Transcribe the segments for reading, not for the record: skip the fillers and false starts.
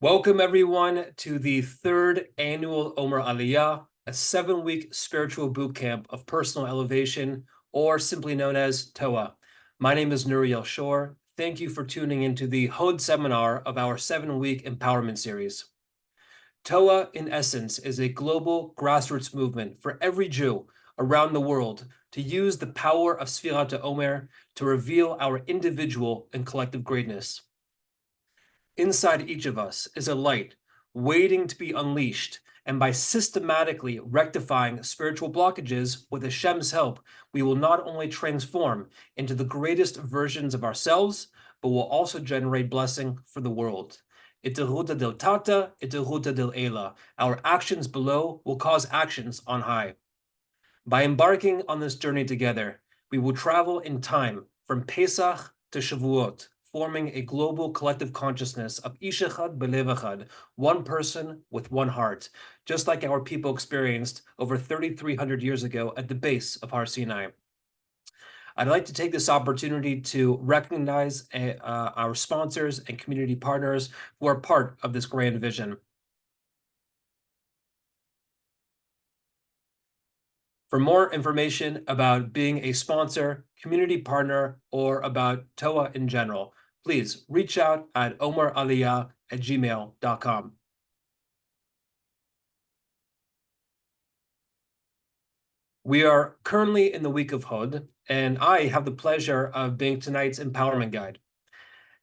Welcome, everyone, to the third annual Omer Aliyah, a 7-week spiritual bootcamp of personal elevation, or simply known as TOA. My name is Neuriel Shore. Thank you for tuning into the Hod Seminar of our 7-week empowerment series. TOA, in essence, is a global grassroots movement for every Jew around the world to use the power of Sfirat Omer to reveal our individual and collective greatness. Inside each of us is a light waiting to be unleashed, and by systematically rectifying spiritual blockages with Hashem's help, we will not only transform into the greatest versions of ourselves, but will also generate blessing for the world. Iteruta del tata, iteruta del ela. Our actions below will cause actions on high. By embarking on this journey together, we will travel in time from Pesach to Shavuot, forming a global collective consciousness of Ish Echad Belev Echad, one person with one heart, just like our people experienced over 3,300 years ago at the base of Har Sinai. I'd like to take this opportunity to recognize our sponsors and community partners who are part of this grand vision. For more information about being a sponsor, community partner, or about TOA in general, please reach out at omeraliyah@gmail.com. We are currently in the week of Hod, and I have the pleasure of being tonight's empowerment guide.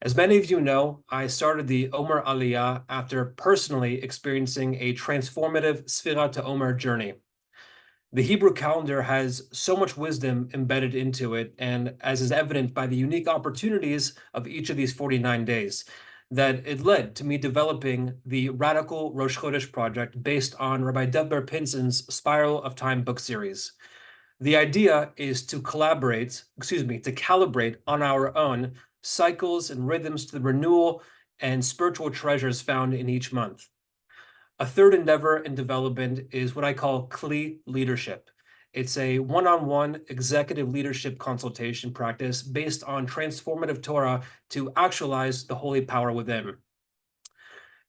As many of you know, I started the Omer Aliyah after personally experiencing a transformative Sfirat Omer journey. The Hebrew calendar has so much wisdom embedded into it, and as is evident by the unique opportunities of each of these 49 days, that it led to me developing the Radical Rosh Chodesh project based on Rabbi DovBer Pinson's Spiral of Time book series. The idea is to calibrate on our own cycles and rhythms to the renewal and spiritual treasures found in each month. A third endeavor in development is what I call Kli Leadership. It's a one-on-one executive leadership consultation practice based on transformative Torah to actualize the holy power within.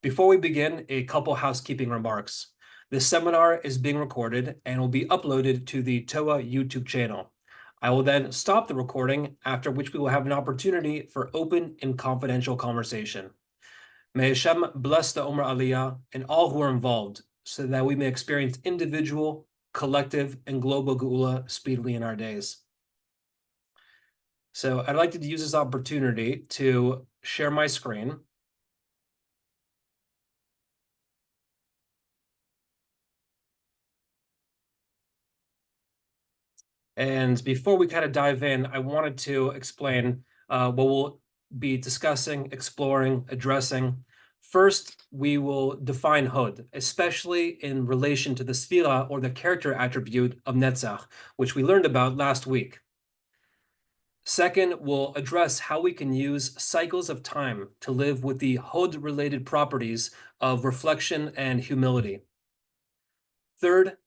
Before we begin, a couple housekeeping remarks. This seminar is being recorded and will be uploaded to the TOA YouTube channel. I will then stop the recording, after which we will have an opportunity for open and confidential conversation. May Hashem bless the Omer Aliyah and all who are involved so that we may experience individual, collective, and global geula speedily in our days. So I'd like to use this opportunity to share my screen. And before we kind of dive in, I wanted to explain what we'll be discussing, exploring, addressing. First, we will define Hod, especially in relation to the Sfira, or the character attribute of Netzach, which we learned about last week. Second, we'll address how we can use cycles of time to live with the Hod-related properties of reflection and humility. Third,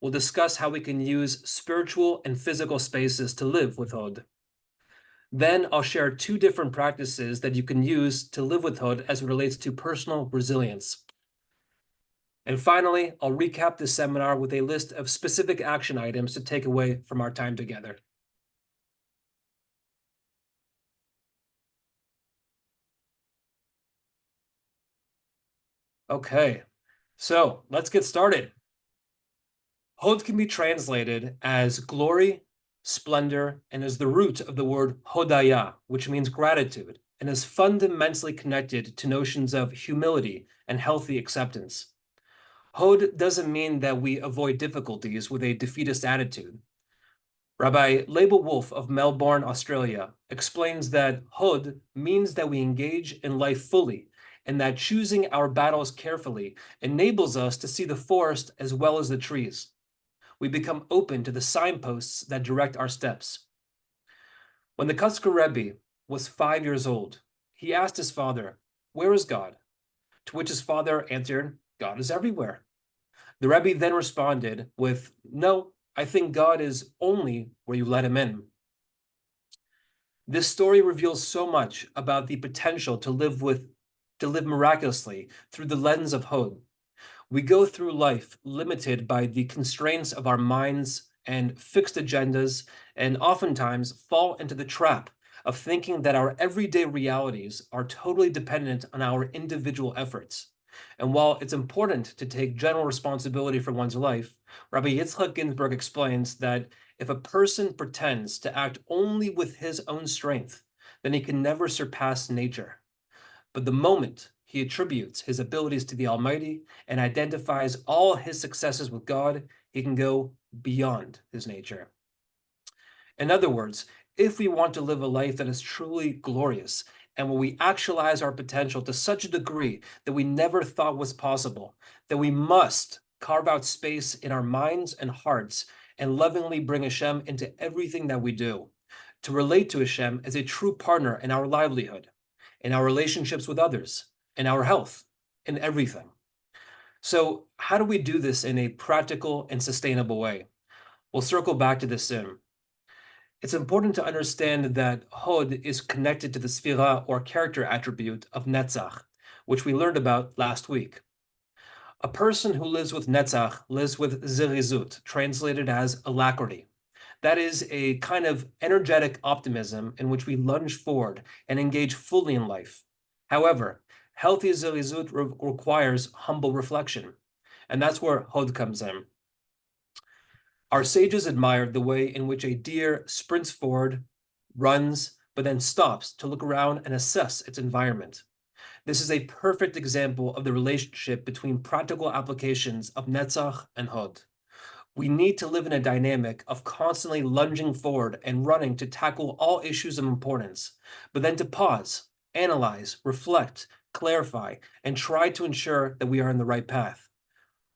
we'll discuss how we can use spiritual and physical spaces to live with Hod. Then I'll share 2 different practices that you can use to live with Hod as it relates to personal resilience. And finally, I'll recap this seminar with a list of specific action items to take away from our time together. Okay, so let's get started. Hod can be translated as glory, splendor, and is the root of the word hodaya, which means gratitude, and is fundamentally connected to notions of humility and healthy acceptance. Hod doesn't mean that we avoid difficulties with a defeatist attitude. Rabbi Label Wolf of Melbourne, Australia, explains that Hod means that we engage in life fully, and that choosing our battles carefully enables us to see the forest as well as the trees. We become open to the signposts that direct our steps. When the Kotzker Rebbe was 5 years old, he asked his father, "Where is God?" To which his father answered, "God is everywhere." The Rebbe then responded with, "No, I think God is only where you let him in." This story reveals so much about the potential to live with to live miraculously through the lens of Hod. We go through life limited by the constraints of our minds and fixed agendas, and oftentimes fall into the trap of thinking that our everyday realities are totally dependent on our individual efforts. And while it's important to take general responsibility for one's life, Rabbi Yitzchak Ginsburg explains that if a person pretends to act only with his own strength, then he can never surpass nature. But the moment he attributes his abilities to the Almighty and identifies all his successes with God, he can go beyond his nature. In other words, if we want to live a life that is truly glorious, and when we actualize our potential to such a degree that we never thought was possible, then we must carve out space in our minds and hearts and lovingly bring Hashem into everything that we do, to relate to Hashem as a true partner in our livelihood, in our relationships with others, in our health, in everything. So how do we do this in a practical and sustainable way? We'll circle back to this soon. It's important to understand that Hod is connected to the Sphira or character attribute of Netzach, which we learned about last week. A person who lives with Netzach lives with Zerizut, translated as alacrity. That is a kind of energetic optimism in which we lunge forward and engage fully in life. However, healthy Zerizut requires humble reflection, and that's where Hod comes in. Our sages admired the way in which a deer sprints forward, runs, but then stops to look around and assess its environment. This is a perfect example of the relationship between practical applications of Netzach and Hod. We need to live in a dynamic of constantly lunging forward and running to tackle all issues of importance, but then to pause, analyze, reflect, clarify, and try to ensure that we are on the right path.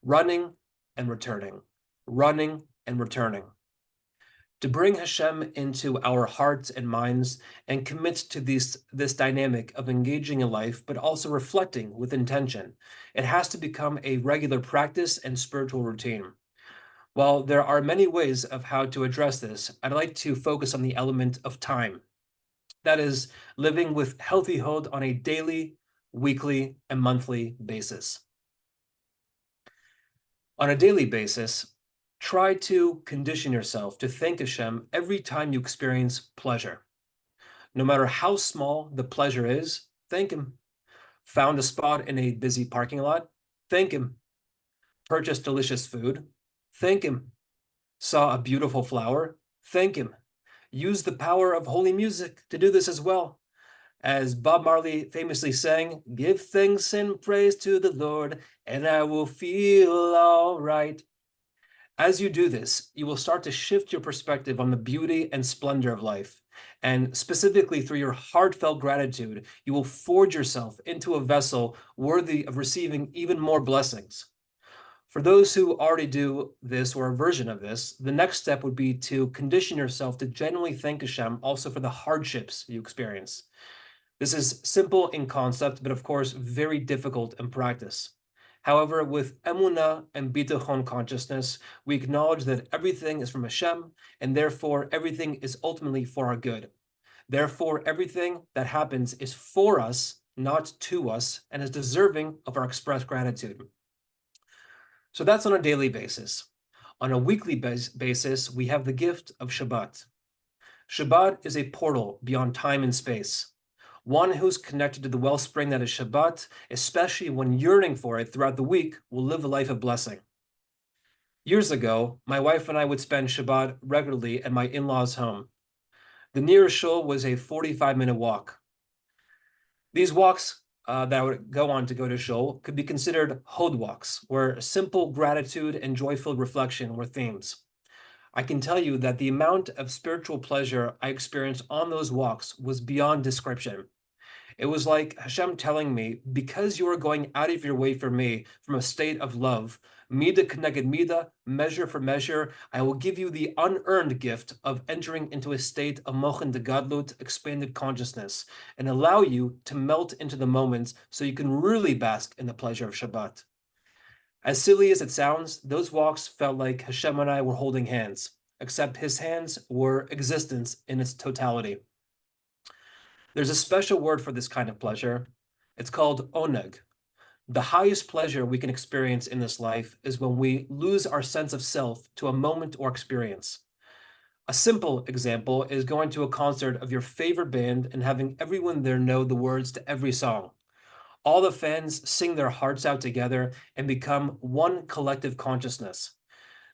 Running and returning, running and returning. To bring Hashem into our hearts and minds and commit to this dynamic of engaging in life, but also reflecting with intention, it has to become a regular practice and spiritual routine. While there are many ways of how to address this, I'd like to focus on the element of time. That is, living with healthy Hod on a daily, weekly, and monthly basis. On a daily basis, try to condition yourself to thank Hashem every time you experience pleasure. No matter how small the pleasure is, thank Him. Found a spot in a busy parking lot? Thank Him. Purchased delicious food? Thank Him. Saw a beautiful flower? Thank Him. Use the power of holy music to do this as well. As Bob Marley famously sang, "Give thanks and praise to the Lord, and I will feel all right." As you do this, you will start to shift your perspective on the beauty and splendor of life. And specifically through your heartfelt gratitude, you will forge yourself into a vessel worthy of receiving even more blessings. For those who already do this or a version of this, the next step would be to condition yourself to genuinely thank Hashem also for the hardships you experience. This is simple in concept, but of course very difficult in practice. However, with emunah and bitachon consciousness, we acknowledge that everything is from Hashem, and therefore everything is ultimately for our good. Therefore, everything that happens is for us, not to us, and is deserving of our expressed gratitude. So that's on a daily basis. On a weekly basis, we have the gift of Shabbat. Shabbat is a portal beyond time and space. One who's connected to the wellspring that is Shabbat, especially when yearning for it throughout the week, will live a life of blessing. Years ago, my wife and I would spend Shabbat regularly at my in-laws' home. The nearest shul was a 45-minute walk. These walks that I would go on to go to shul could be considered Hod walks, where simple gratitude and joyful reflection were themes. I can tell you that the amount of spiritual pleasure I experienced on those walks was beyond description. It was like Hashem telling me, because you are going out of your way for me from a state of love, mida connected mida, measure for measure, I will give you the unearned gift of entering into a state of mochen de gadlut, expanded consciousness, and allow you to melt into the moments so you can really bask in the pleasure of Shabbat. As silly as it sounds, those walks felt like Hashem and I were holding hands, except His hands were existence in its totality. There's a special word for this kind of pleasure, It's called oneg. The highest pleasure we can experience in this life is when we lose our sense of self to a moment or experience. A simple example is going to a concert of your favorite band and having everyone there know the words to every song. All the fans sing their hearts out together and become one collective consciousness.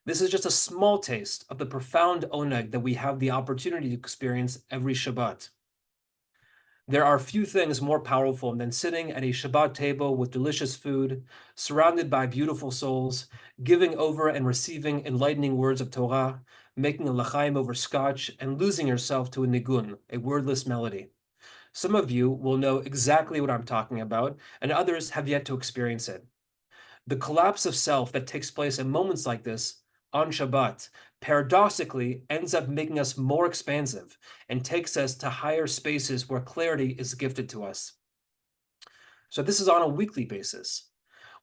This is just a small taste of the profound oneg that we have the opportunity to experience every Shabbat. There are few things more powerful than sitting at a Shabbat table with delicious food, surrounded by beautiful souls, giving over and receiving enlightening words of Torah, making a l'chaim over scotch, and losing yourself to a nigun, a wordless melody. Some of you will know exactly what I'm talking about, and others have yet to experience it. The collapse of self that takes place in moments like this on Shabbat paradoxically ends up making us more expansive and takes us to higher spaces where clarity is gifted to us. So this is on a weekly basis.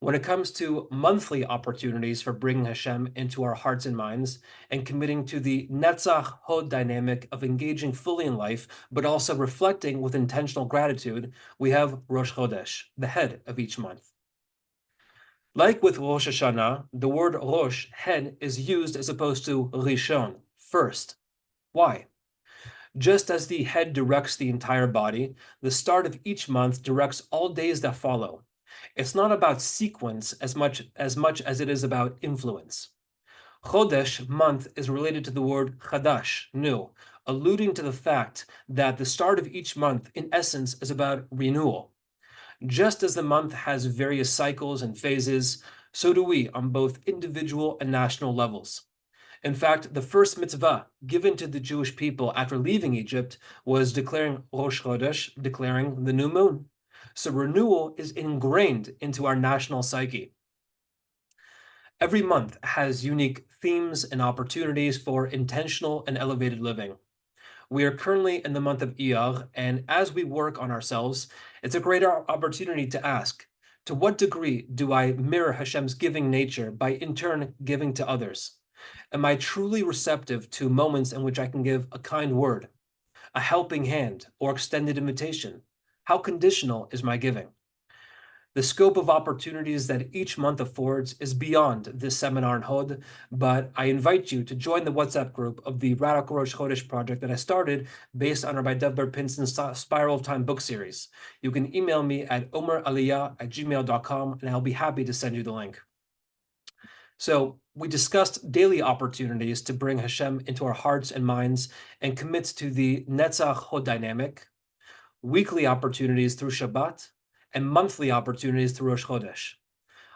When it comes to monthly opportunities for bringing Hashem into our hearts and minds and committing to the Netzach Hod dynamic of engaging fully in life, but also reflecting with intentional gratitude, we have Rosh Chodesh, the head of each month. Like with Rosh Hashanah, the word Rosh, head, is used as opposed to Rishon, first. Why? Just as the head directs the entire body, the start of each month directs all days that follow. It's not about sequence as much as it is about influence. Chodesh, month, is related to the word chadash, new, alluding to the fact that the start of each month, in essence, is about renewal. Just as the month has various cycles and phases, so do we on both individual and national levels. In fact, the first mitzvah given to the Jewish people after leaving Egypt was declaring Rosh Chodesh, declaring the new moon. So renewal is ingrained into our national psyche. Every month has unique themes and opportunities for intentional and elevated living. We are currently in the month of Iyar, and as we work on ourselves, it's a great opportunity to ask, to what degree do I mirror Hashem's giving nature by in turn giving to others? Am I truly receptive to moments in which I can give a kind word, a helping hand, or extended invitation? How conditional is my giving? The scope of opportunities that each month affords is beyond this seminar in Hod, but I invite you to join the WhatsApp group of the Radical Rosh Chodesh project that I started based on Rabbi DovBer Pinson's Spiral of Time book series. You can email me at omeraliyah@gmail.com, and I'll be happy to send you the link. So we discussed daily opportunities to bring Hashem into our hearts and minds and commit to the Netzach Hod dynamic, weekly opportunities through Shabbat, and monthly opportunities through Rosh Chodesh.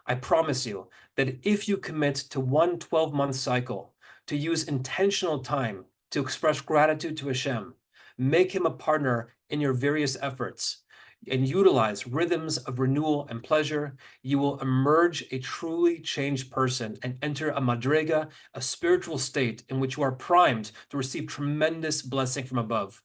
I promise you that if you commit to one 12-month cycle, to use intentional time to express gratitude to Hashem, make him a partner in your various efforts, and utilize rhythms of renewal and pleasure, you will emerge a truly changed person and enter a madrega, a spiritual state in which you are primed to receive tremendous blessing from above.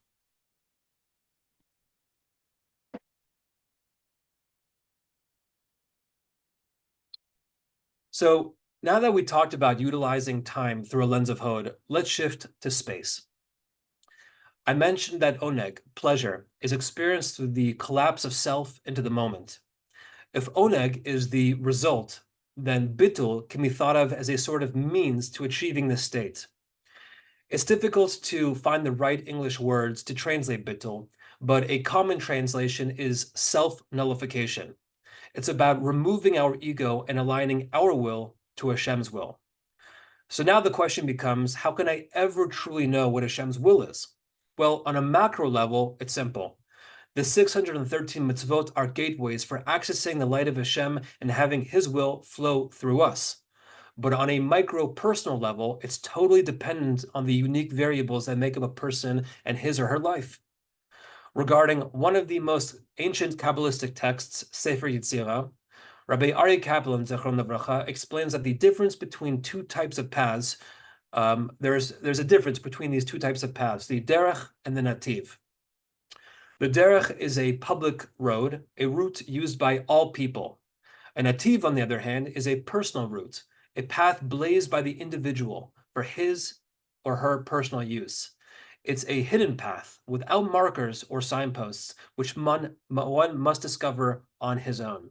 So now that we talked about utilizing time through a lens of Hod, let's shift to space. I mentioned that oneg, pleasure, is experienced through the collapse of self into the moment. If oneg is the result, then bittul can be thought of as a sort of means to achieving this state. It's difficult to find the right English words to translate bittul, but a common translation is self-nullification. It's about removing our ego and aligning our will to Hashem's will. So now the question becomes, how can I ever truly know what Hashem's will is? Well, on a macro level, it's simple. The 613 mitzvot are gateways for accessing the light of Hashem and having His will flow through us. But on a micro-personal level, it's totally dependent on the unique variables that make up a person and his or her life. Regarding one of the most ancient Kabbalistic texts, Sefer Yetzirah, Rabbi Aryeh Kaplan, Zechron Livracha, explains that the difference between two types of paths, there's a difference between these two types of paths, the derech and the nativ. The derech is a public road, a route used by all people. A nativ, on the other hand, is a personal route, a path blazed by the individual for his or her personal use. It's a hidden path without markers or signposts, which one must discover on his own.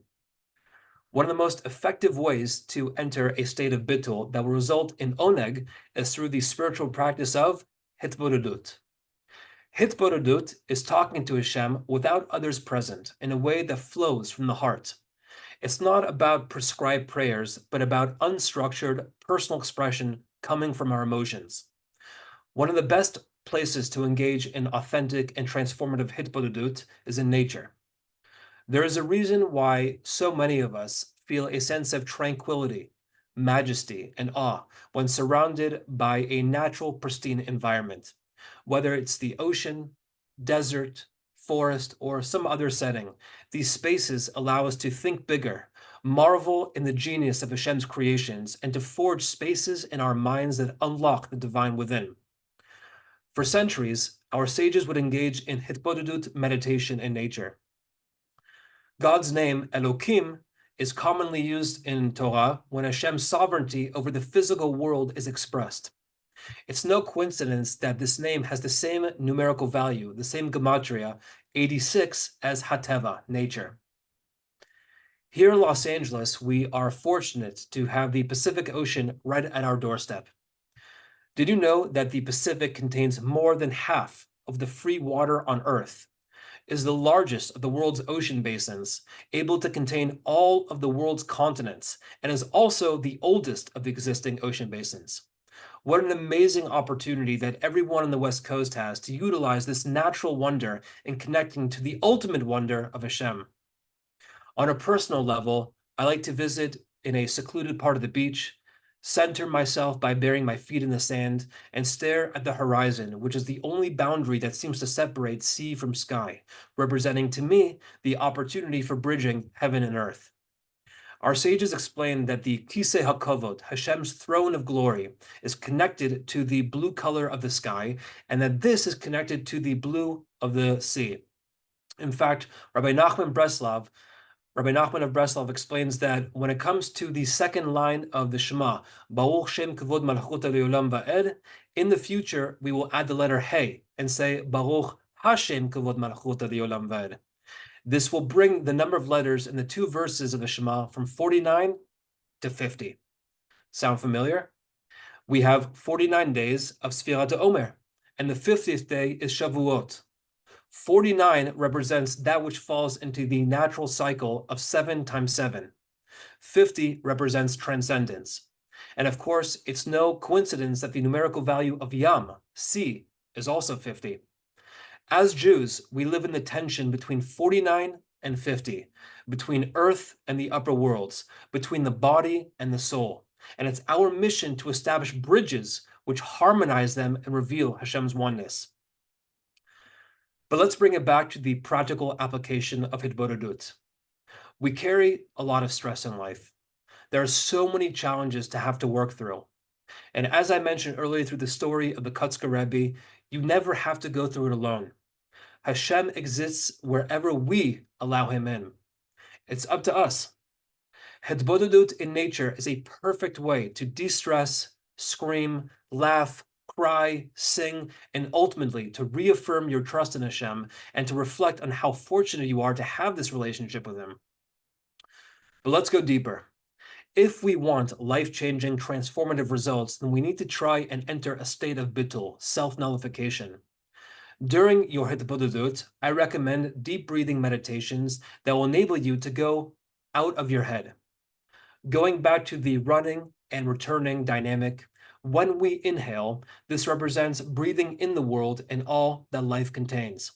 One of the most effective ways to enter a state of bittul that will result in oneg is through the spiritual practice of hitbodedut. Hitbodedut is talking to Hashem without others present in a way that flows from the heart. It's not about prescribed prayers, but about unstructured personal expression coming from our emotions. One of the best places to engage in authentic and transformative hitbodedut is in nature. There is a reason why so many of us feel a sense of tranquility, majesty, and awe when surrounded by a natural, pristine environment, whether it's the ocean, desert, forest, or some other setting. These spaces allow us to think bigger, marvel in the genius of Hashem's creations, and to forge spaces in our minds that unlock the divine within. For centuries, our sages would engage in hitbodedut meditation in nature. God's name, Elokim, is commonly used in Torah when Hashem's sovereignty over the physical world is expressed. It's no coincidence that this name has the same numerical value, the same gematria, 86, as Hateva, nature. Here in Los Angeles, we are fortunate to have the Pacific Ocean right at our doorstep. Did you know that the Pacific contains more than half of the free water on Earth, is the largest of the world's ocean basins, able to contain all of the world's continents, and is also the oldest of the existing ocean basins? What an amazing opportunity that everyone on the West Coast has to utilize this natural wonder in connecting to the ultimate wonder of Hashem. On a personal level, I like to visit in a secluded part of the beach, center myself by burying my feet in the sand, and stare at the horizon, which is the only boundary that seems to separate sea from sky, representing to me the opportunity for bridging heaven and earth. Our sages explain that the Kisei HaKavod, Hashem's throne of glory, is connected to the blue color of the sky, and that this is connected to the blue of the sea. In fact, Rabbi Nachman of Breslov explains that when it comes to the second line of the Shema, Baruch Shem Kavod Malchuta Leolam Va'ed, in the future we will add the letter Hey and say Baruch Hashem Kavod Malchuta Leolam Va'ed. This will bring the number of letters in the two verses of the Shema from 49 to 50. Sound familiar? We have 49 days of Sfirat Omer, and the 50th day is Shavuot. 49 represents that which falls into the natural cycle of 7 times 7. 50 represents transcendence. And of course, it's no coincidence that the numerical value of Yam, sea, is also 50. As Jews, we live in the tension between 49 and 50, between earth and the upper worlds, between the body and the soul. And it's our mission to establish bridges which harmonize them and reveal Hashem's oneness. But let's bring it back to the practical application of hitbodedut. We carry a lot of stress in life. There are so many challenges to have to work through. And as I mentioned earlier through the story of the Kotzker Rebbe, you never have to go through it alone. Hashem exists wherever we allow him in. It's up to us. Hitbodedut in nature is a perfect way to de-stress, scream, laugh, cry, sing, and ultimately to reaffirm your trust in Hashem and to reflect on how fortunate you are to have this relationship with him. But let's go deeper. If we want life-changing, transformative results, then we need to try and enter a state of bittul, self-nullification. During your hitbodedut, I recommend deep breathing meditations that will enable you to go out of your head. Going back to the running and returning dynamic, when we inhale, this represents breathing in the world and all that life contains.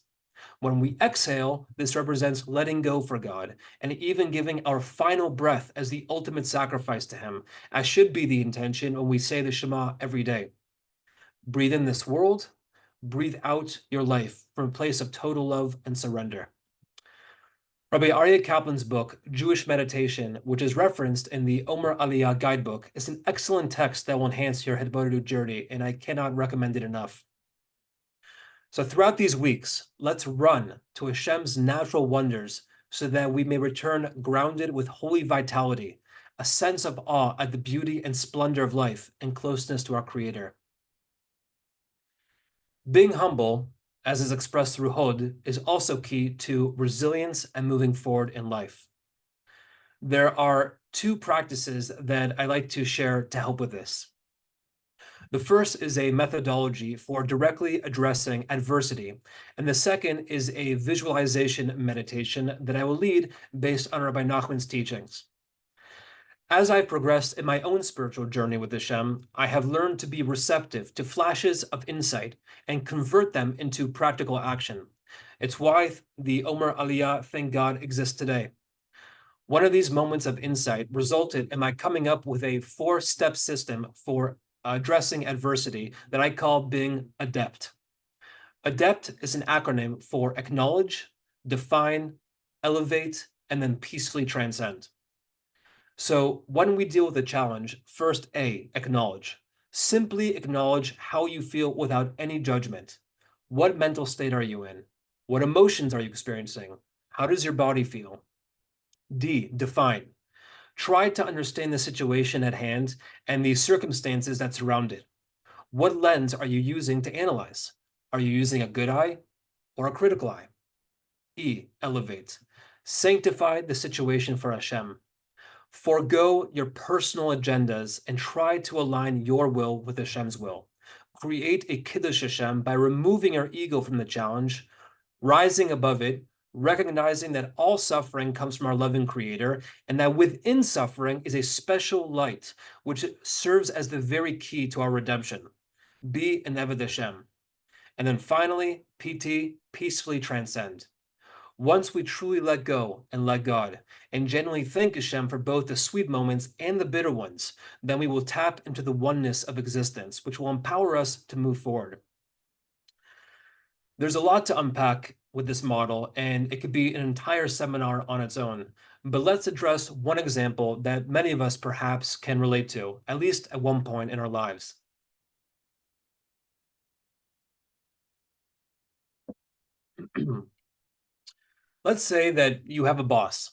When we exhale, this represents letting go for God and even giving our final breath as the ultimate sacrifice to him, as should be the intention when we say the Shema every day. Breathe in this world, breathe out your life from a place of total love and surrender. Rabbi Aryeh Kaplan's book, Jewish Meditation, which is referenced in the Omer Aliyah guidebook, is an excellent text that will enhance your hitbodedut journey, and I cannot recommend it enough. So throughout these weeks, let's run to Hashem's natural wonders so that we may return grounded with holy vitality, a sense of awe at the beauty and splendor of life and closeness to our Creator. Being humble, as is expressed through Hod, is also key to resilience and moving forward in life. There are two practices that I like to share to help with this. The first is a methodology for directly addressing adversity, and the second is a visualization meditation that I will lead based on Rabbi Nachman's teachings. As I've progressed in my own spiritual journey with Hashem, I have learned to be receptive to flashes of insight and convert them into practical action. It's why the Omer Aliyah, thank God, exists today. One of these moments of insight resulted in my coming up with a 4-step system for addressing adversity that I call being adept. Adept is an acronym for acknowledge, define, elevate, and then peacefully transcend. So when we deal with a challenge, first A, acknowledge. Simply acknowledge how you feel without any judgment. What mental state are you in? What emotions are you experiencing? How does your body feel? D, define. Try to understand the situation at hand and the circumstances that surround it. What lens are you using to analyze? Are you using a good eye or a critical eye? E, elevate. Sanctify the situation for Hashem. Forgo your personal agendas and try to align your will with Hashem's will. Create a Kiddush Hashem by removing your ego from the challenge, rising above it, recognizing that all suffering comes from our loving Creator, and that within suffering is a special light, which serves as the very key to our redemption. Be an Eved Hashem. And then finally, PT, peacefully transcend. Once we truly let go and let God, and genuinely thank Hashem for both the sweet moments and the bitter ones, then we will tap into the oneness of existence, which will empower us to move forward. There's a lot to unpack with this model, and it could be an entire seminar on its own. But let's address one example that many of us perhaps can relate to, at least at one point in our lives. Let's say that you have a boss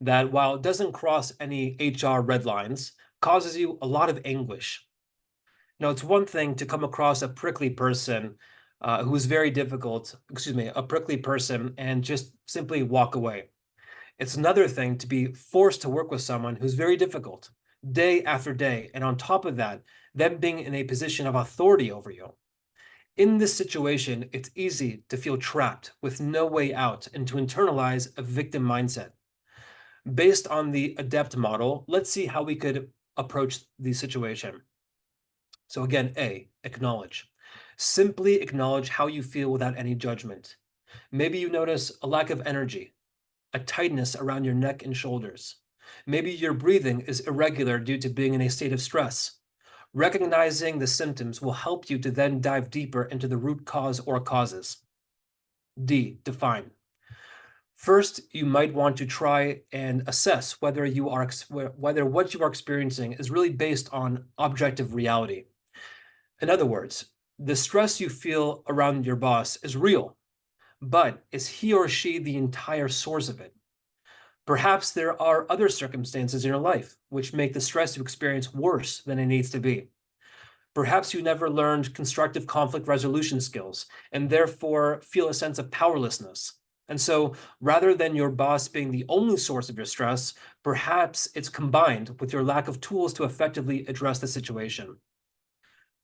that, while it doesn't cross any HR red lines, causes you a lot of anguish. Now, it's one thing to come across a prickly person who's very difficult, a prickly person, and just simply walk away. It's another thing to be forced to work with someone who's very difficult, day after day, and on top of that, them being in a position of authority over you. In this situation, it's easy to feel trapped with no way out and to internalize a victim mindset. Based on the adept model, let's see how we could approach the situation. So again, A, acknowledge. Simply acknowledge how you feel without any judgment. Maybe you notice a lack of energy, a tightness around your neck and shoulders. Maybe your breathing is irregular due to being in a state of stress. Recognizing the symptoms will help you to then dive deeper into the root cause or causes. D, define. First, you might want to try and assess whether what you are experiencing is really based on objective reality. In other words, the stress you feel around your boss is real, but is he or she the entire source of it? Perhaps there are other circumstances in your life which make the stress you experience worse than it needs to be. Perhaps you never learned constructive conflict resolution skills and therefore feel a sense of powerlessness. And so rather than your boss being the only source of your stress, perhaps it's combined with your lack of tools to effectively address the situation.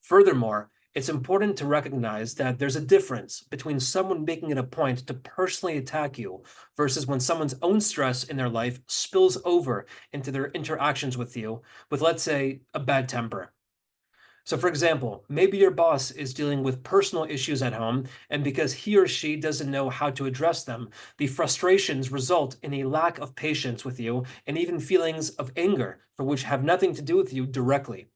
Furthermore, it's important to recognize that there's a difference between someone making it a point to personally attack you versus when someone's own stress in their life spills over into their interactions with you with, let's say, a bad temper. So for example, maybe your boss is dealing with personal issues at home, and because he or she doesn't know how to address them, the frustrations result in a lack of patience with you and even feelings of anger for which have nothing to do with you directly.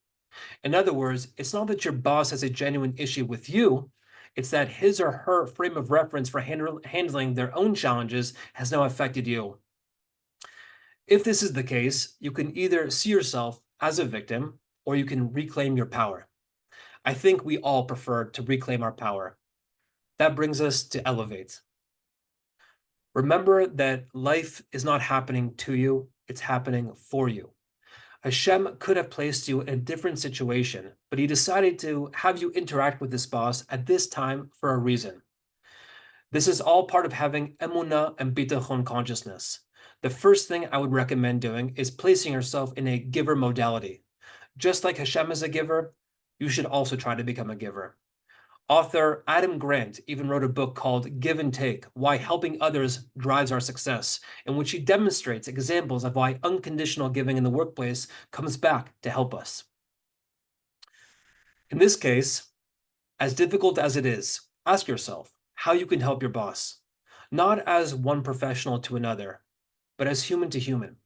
In other words, it's not that your boss has a genuine issue with you, it's that his or her frame of reference for handling their own challenges has now affected you. If this is the case, you can either see yourself as a victim or you can reclaim your power. I think we all prefer to reclaim our power. That brings us to elevate. Remember that life is not happening to you, it's happening for you. Hashem could have placed you in a different situation, but he decided to have you interact with this boss at this time for a reason. This is all part of having emunah and bitachon consciousness. The first thing I would recommend doing is placing yourself in a giver modality. Just like Hashem is a giver, you should also try to become a giver. Author Adam Grant even wrote a book called Give and Take, Why Helping Others Drives Our Success, in which he demonstrates examples of why unconditional giving in the workplace comes back to help us. In this case, as difficult as it is, ask yourself how you can help your boss, not as one professional to another, but as human to human.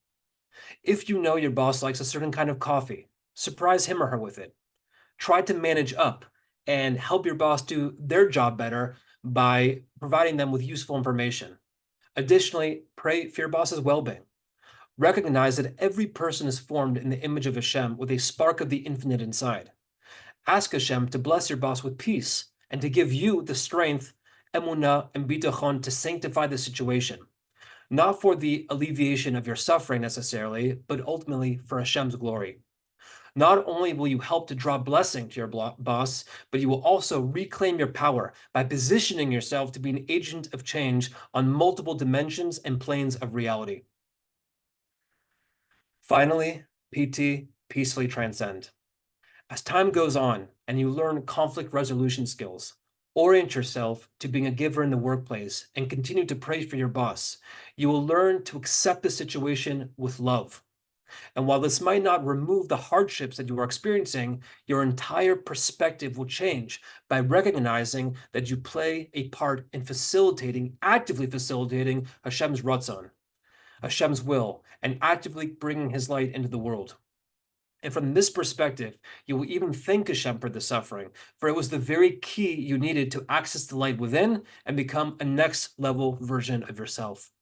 If you know your boss likes a certain kind of coffee, surprise him or her with it. Try to manage up and help your boss do their job better by providing them with useful information. Additionally, pray for your boss's well-being. Recognize that every person is formed in the image of Hashem with a spark of the infinite inside. Ask Hashem to bless your boss with peace and to give you the strength, emunah, and bitachon to sanctify the situation, not for the alleviation of your suffering necessarily, but ultimately for Hashem's glory. Not only will you help to draw blessing to your boss, but you will also reclaim your power by positioning yourself to be an agent of change on multiple dimensions and planes of reality. Finally, PT, peacefully transcend. As time goes on and you learn conflict resolution skills, orient yourself to being a giver in the workplace and continue to pray for your boss, you will learn to accept the situation with love. And while this might not remove the hardships that you are experiencing, your entire perspective will change by recognizing that you play a part in actively facilitating Hashem's ratzon, Hashem's will, and actively bringing his light into the world. And from this perspective, you will even thank Hashem for the suffering, for it was the very key you needed to access the light within and become a next level version of yourself.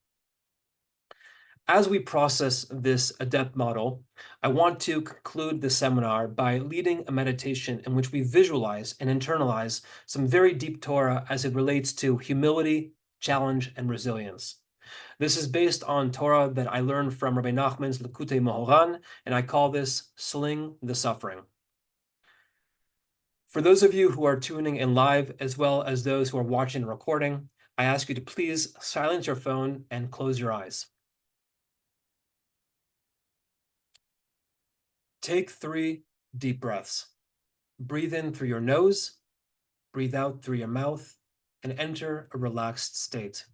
As we process this adept model, I want to conclude the seminar by leading a meditation in which we visualize and internalize some very deep Torah as it relates to humility, challenge, and resilience. This is based on Torah that I learned from Rabbi Nachman's Likutei Moharan, and I call this Sling the Suffering. For those of you who are tuning in live, as well as those who are watching the recording, I ask you to please silence your phone and close your eyes. Take 3 deep breaths. Breathe in through your nose, breathe out through your mouth, and enter a relaxed state.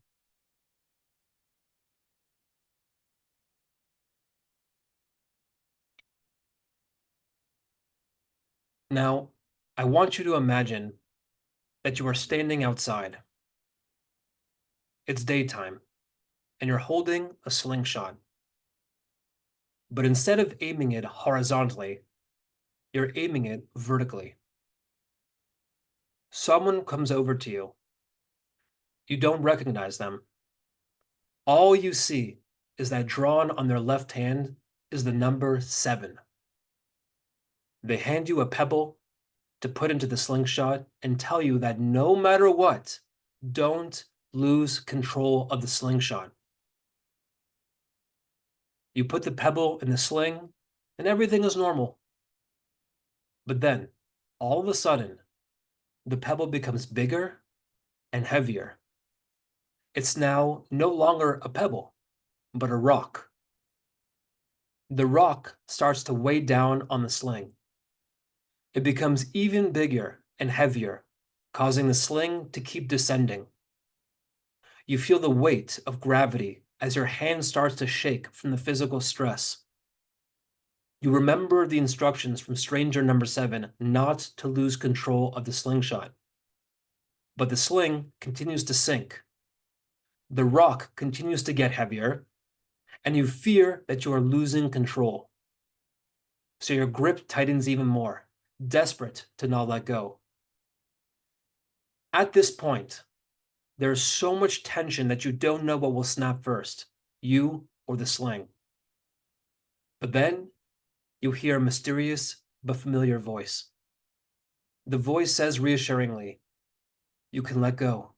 Now, I want you to imagine that you are standing outside. It's daytime, and you're holding a slingshot. But instead of aiming it horizontally, you're aiming it vertically. Someone comes over to you. You don't recognize them. All you see is that drawn on their left hand is the number 7. They hand you a pebble to put into the slingshot and tell you that no matter what, don't lose control of the slingshot. You put the pebble in the sling and everything is normal. But then, all of a sudden, the pebble becomes bigger and heavier. It's now no longer a pebble, but a rock. The rock starts to weigh down on the sling. It becomes even bigger and heavier, causing the sling to keep descending. You feel the weight of gravity as your hand starts to shake from the physical stress. You remember the instructions from stranger number 7 not to lose control of the slingshot. But the sling continues to sink. The rock continues to get heavier, and you fear that you are losing control. So your grip tightens even more, desperate to not let go. At this point, there's so much tension that you don't know what will snap first, you or the sling. But then you hear a mysterious but familiar voice. The voice says reassuringly, "You can let go.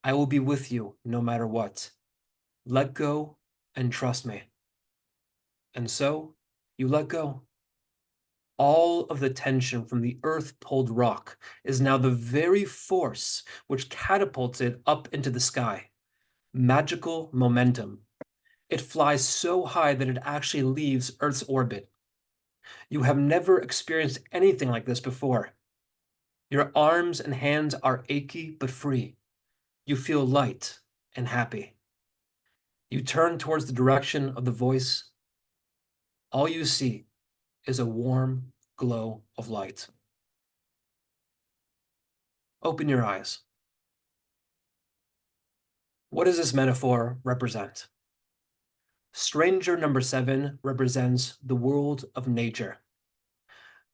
I will be with you no matter what. Let go and trust me." And so you let go. All of the tension from the earth-pulled rock is now the very force which catapults it up into the sky. Magical momentum. It flies so high that it actually leaves Earth's orbit. You have never experienced anything like this before. Your arms and hands are achy but free. You feel light and happy. You turn towards the direction of the voice. All you see is a warm glow of light. Open your eyes. What does this metaphor represent? Stranger number 7 represents the world of nature.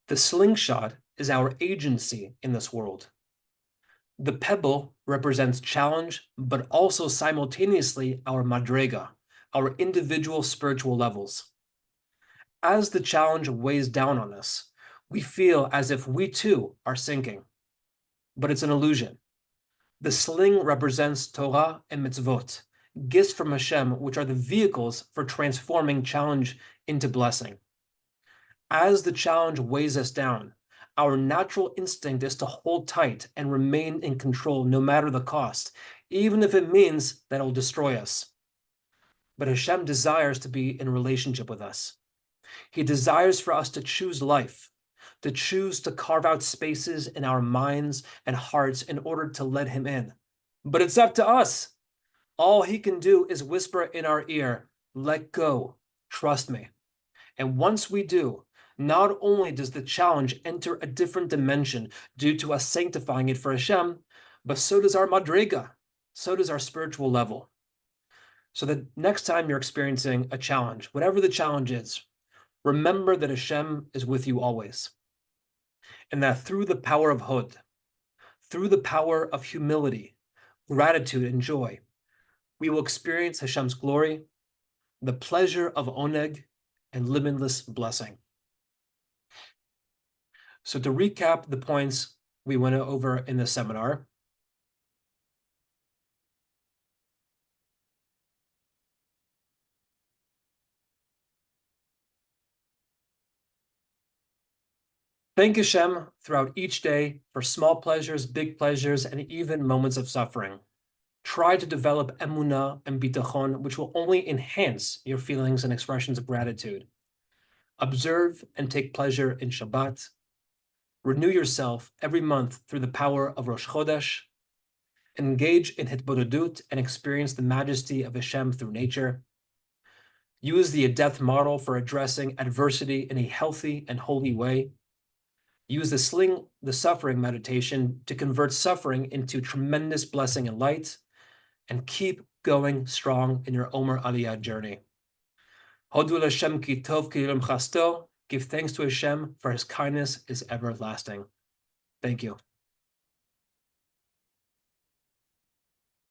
The slingshot is our agency in this world. The pebble represents challenge, but also simultaneously our madrega, our individual spiritual levels. As the challenge weighs down on us, we feel as if we too are sinking. But it's an illusion. The sling represents Torah and mitzvot, gifts from Hashem, which are the vehicles for transforming challenge into blessing. As the challenge weighs us down, our natural instinct is to hold tight and remain in control no matter the cost, even if it means that it will destroy us. But Hashem desires to be in relationship with us. He desires for us to choose life, to choose to carve out spaces in our minds and hearts in order to let him in. But it's up to us. All he can do is whisper in our ear, let go, trust me. And once we do, not only does the challenge enter a different dimension due to us sanctifying it for Hashem, but so does our madrega, so does our spiritual level. So that next time you're experiencing a challenge, whatever the challenge is, remember that Hashem is with you always. And that through the power of Hod, through the power of humility, gratitude, and joy, we will experience Hashem's glory, the pleasure of oneg, and limitless blessing. So to recap the points we went over in this seminar, thank Hashem throughout each day for small pleasures, big pleasures, and even moments of suffering. Try to develop emunah and bitachon, which will only enhance your feelings and expressions of gratitude. Observe and take pleasure in Shabbat. Renew yourself every month through the power of Rosh Chodesh. Engage in hitbodedut and experience the majesty of Hashem through nature. Use the Adeth model for addressing adversity in a healthy and holy way. Use the suffering meditation to convert suffering into tremendous blessing and light, and keep going strong in your Omer Aliyah journey. Hodu Hashem ki tov ki yom chasto. Give thanks to Hashem, for his kindness is everlasting. Thank you.